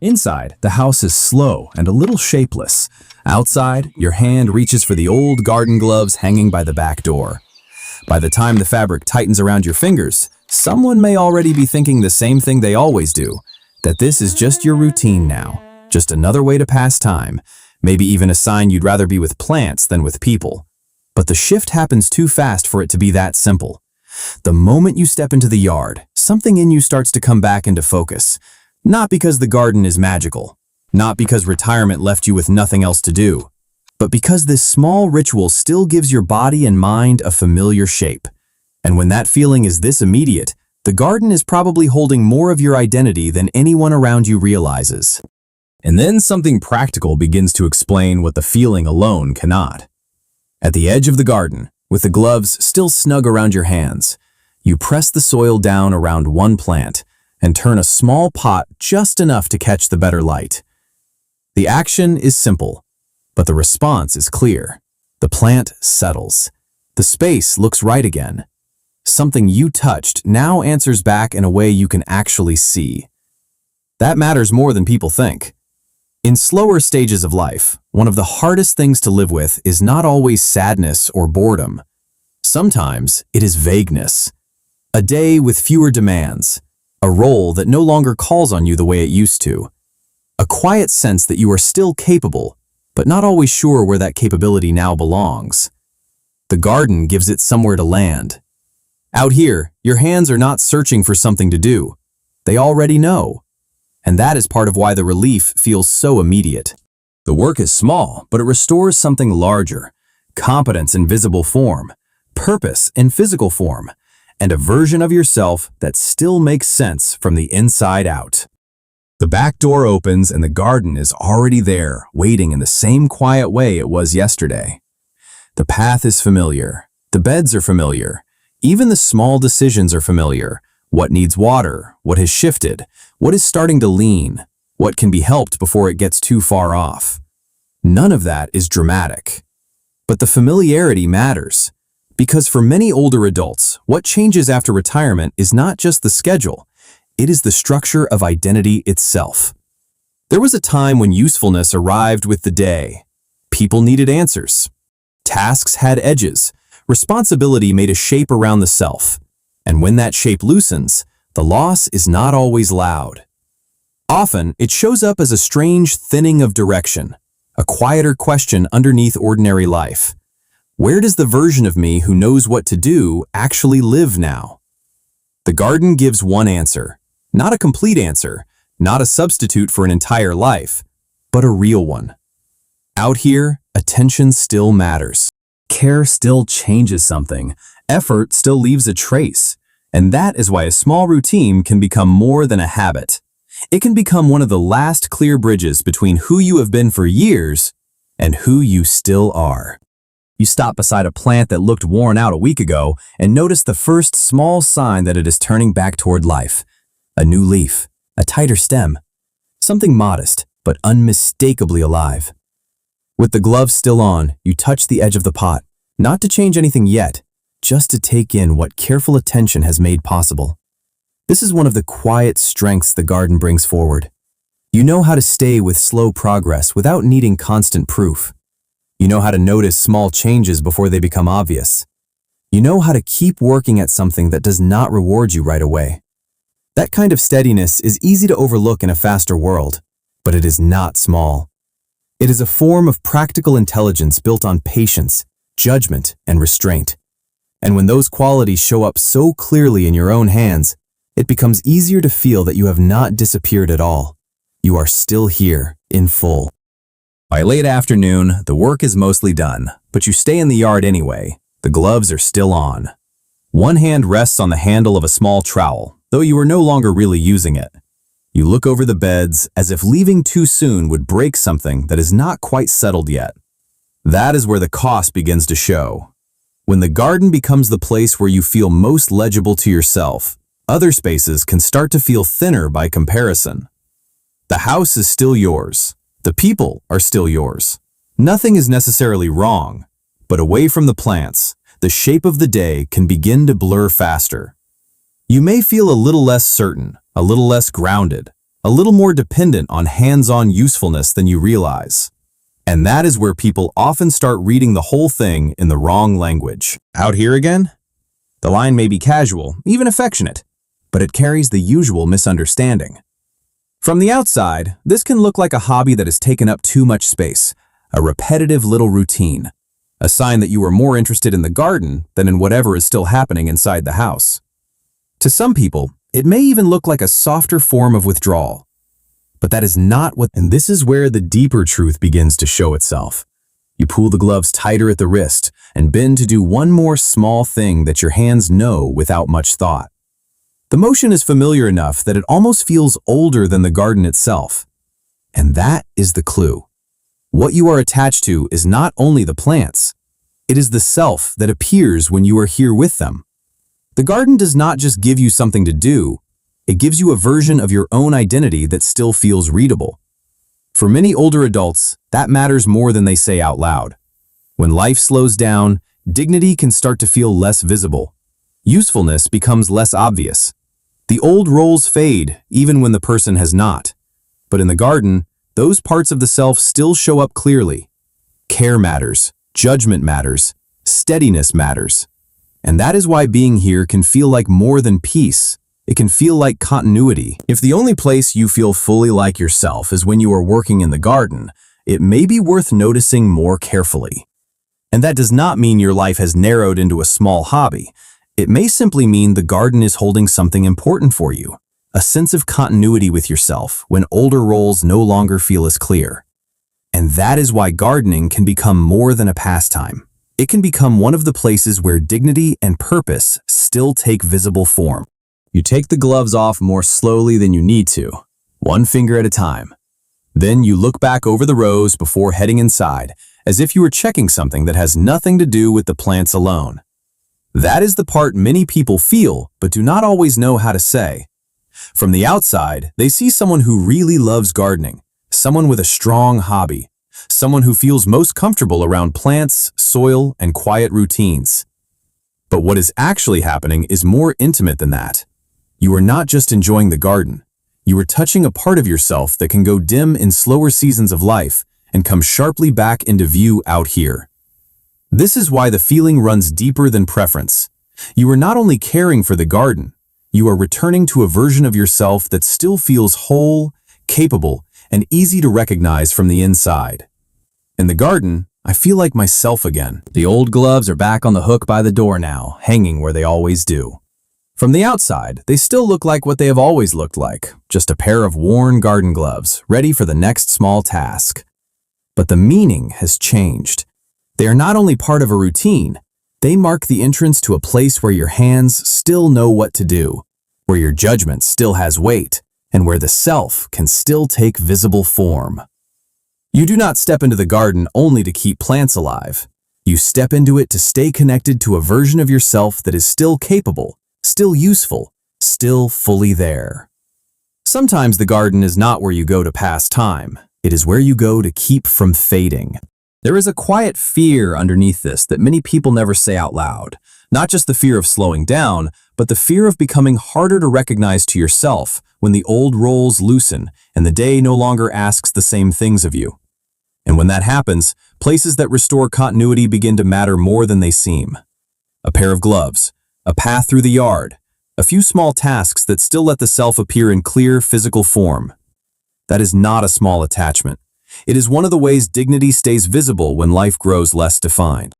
Inside, the house is slow and a little shapeless. Outside, your hand reaches for the old garden gloves hanging by the back door. By the time the fabric tightens around your fingers, someone may already be thinking the same thing they always do, that this is just your routine now, just another way to pass time, maybe even a sign you'd rather be with plants than with people. But the shift happens too fast for it to be that simple. The moment you step into the yard, something in you starts to come back into focus. Not because the garden is magical, not because retirement left you with nothing else to do, but because this small ritual still gives your body and mind a familiar shape. And when that feeling is this immediate, the garden is probably holding more of your identity than anyone around you realizes. And then something practical begins to explain what the feeling alone cannot. At the edge of the garden, with the gloves still snug around your hands, you press the soil down around one plant and turn a small pot just enough to catch the better light. The action is simple, but the response is clear. The plant settles. The space looks right again. Something you touched now answers back in a way you can actually see. That matters more than people think. In slower stages of life, one of the hardest things to live with is not always sadness or boredom. Sometimes it is vagueness. A day with fewer demands. A role that no longer calls on you the way it used to. A quiet sense that you are still capable, but not always sure where that capability now belongs. The garden gives it somewhere to land. Out here, your hands are not searching for something to do. They already know. And that is part of why the relief feels so immediate. The work is small, but it restores something larger. Competence in visible form, purpose in physical form, and a version of yourself that still makes sense from the inside out. The back door opens and the garden is already there, waiting in the same quiet way it was yesterday. The path is familiar. The beds are familiar. Even the small decisions are familiar. What needs water? What has shifted? What is starting to lean? What can be helped before it gets too far off? None of that is dramatic. But the familiarity matters. Because for many older adults, what changes after retirement is not just the schedule, it is the structure of identity itself. There was a time when usefulness arrived with the day. People needed answers. Tasks had edges. Responsibility made a shape around the self. And when that shape loosens, the loss is not always loud. Often, it shows up as a strange thinning of direction, a quieter question underneath ordinary life. Where does the version of me who knows what to do actually live now? The garden gives one answer, not a complete answer, not a substitute for an entire life, but a real one. Out here, attention still matters. Care still changes something. Effort still leaves a trace. And that is why a small routine can become more than a habit. It can become one of the last clear bridges between who you have been for years and who you still are. You stop beside a plant that looked worn out a week ago and notice the first small sign that it is turning back toward life. A new leaf, a tighter stem, something modest but unmistakably alive. With the gloves still on, you touch the edge of the pot, not to change anything yet, just to take in what careful attention has made possible. This is one of the quiet strengths the garden brings forward. You know how to stay with slow progress without needing constant proof. You know how to notice small changes before they become obvious. You know how to keep working at something that does not reward you right away. That kind of steadiness is easy to overlook in a faster world, but it is not small. It is a form of practical intelligence built on patience, judgment, and restraint. And when those qualities show up so clearly in your own hands, it becomes easier to feel that you have not disappeared at all. You are still here, in full. By late afternoon, the work is mostly done, but you stay in the yard anyway. The gloves are still on. One hand rests on the handle of a small trowel, though you are no longer really using it. You look over the beds as if leaving too soon would break something that is not quite settled yet. That is where the cost begins to show. When the garden becomes the place where you feel most legible to yourself, other spaces can start to feel thinner by comparison. The house is still yours. The people are still yours. Nothing is necessarily wrong, but away from the plants, the shape of the day can begin to blur faster. You may feel a little less certain, a little less grounded, a little more dependent on hands-on usefulness than you realize. And that is where people often start reading the whole thing in the wrong language. Out here again? The line may be casual, even affectionate, but it carries the usual misunderstanding. From the outside, this can look like a hobby that has taken up too much space, a repetitive little routine, a sign that you are more interested in the garden than in whatever is still happening inside the house. To some people, it may even look like a softer form of withdrawal. But that is not what, and this is where the deeper truth begins to show itself. You pull the gloves tighter at the wrist and bend to do one more small thing that your hands know without much thought. The motion is familiar enough that it almost feels older than the garden itself. And that is the clue. What you are attached to is not only the plants, it is the self that appears when you are here with them. The garden does not just give you something to do, it gives you a version of your own identity that still feels readable. For many older adults, that matters more than they say out loud. When life slows down, dignity can start to feel less visible. Usefulness becomes less obvious. The old roles fade, even when the person has not. But in the garden, those parts of the self still show up clearly. Care matters, judgment matters, steadiness matters. And that is why being here can feel like more than peace. It can feel like continuity. If the only place you feel fully like yourself is when you are working in the garden, it may be worth noticing more carefully. And that does not mean your life has narrowed into a small hobby. It may simply mean the garden is holding something important for you, a sense of continuity with yourself when older roles no longer feel as clear. And that is why gardening can become more than a pastime. It can become one of the places where dignity and purpose still take visible form. You take the gloves off more slowly than you need to, one finger at a time. Then you look back over the rows before heading inside, as if you were checking something that has nothing to do with the plants alone. That is the part many people feel, but do not always know how to say. From the outside, they see someone who really loves gardening, someone with a strong hobby, someone who feels most comfortable around plants, soil, and quiet routines. But what is actually happening is more intimate than that. You are not just enjoying the garden. You are touching a part of yourself that can go dim in slower seasons of life and come sharply back into view out here. This is why the feeling runs deeper than preference. You are not only caring for the garden, you are returning to a version of yourself that still feels whole, capable, and easy to recognize from the inside. In the garden, I feel like myself again. The old gloves are back on the hook by the door now, hanging where they always do. From the outside, they still look like what they have always looked like, just a pair of worn garden gloves, ready for the next small task. But the meaning has changed. They are not only part of a routine, they mark the entrance to a place where your hands still know what to do, where your judgment still has weight, and where the self can still take visible form. You do not step into the garden only to keep plants alive. You step into it to stay connected to a version of yourself that is still capable, still useful, still fully there. Sometimes the garden is not where you go to pass time. It is where you go to keep from fading. There is a quiet fear underneath this that many people never say out loud. Not just the fear of slowing down, but the fear of becoming harder to recognize to yourself when the old roles loosen and the day no longer asks the same things of you. And when that happens, places that restore continuity begin to matter more than they seem. A pair of gloves, a path through the yard, a few small tasks that still let the self appear in clear physical form. That is not a small attachment. It is one of the ways dignity stays visible when life grows less defined.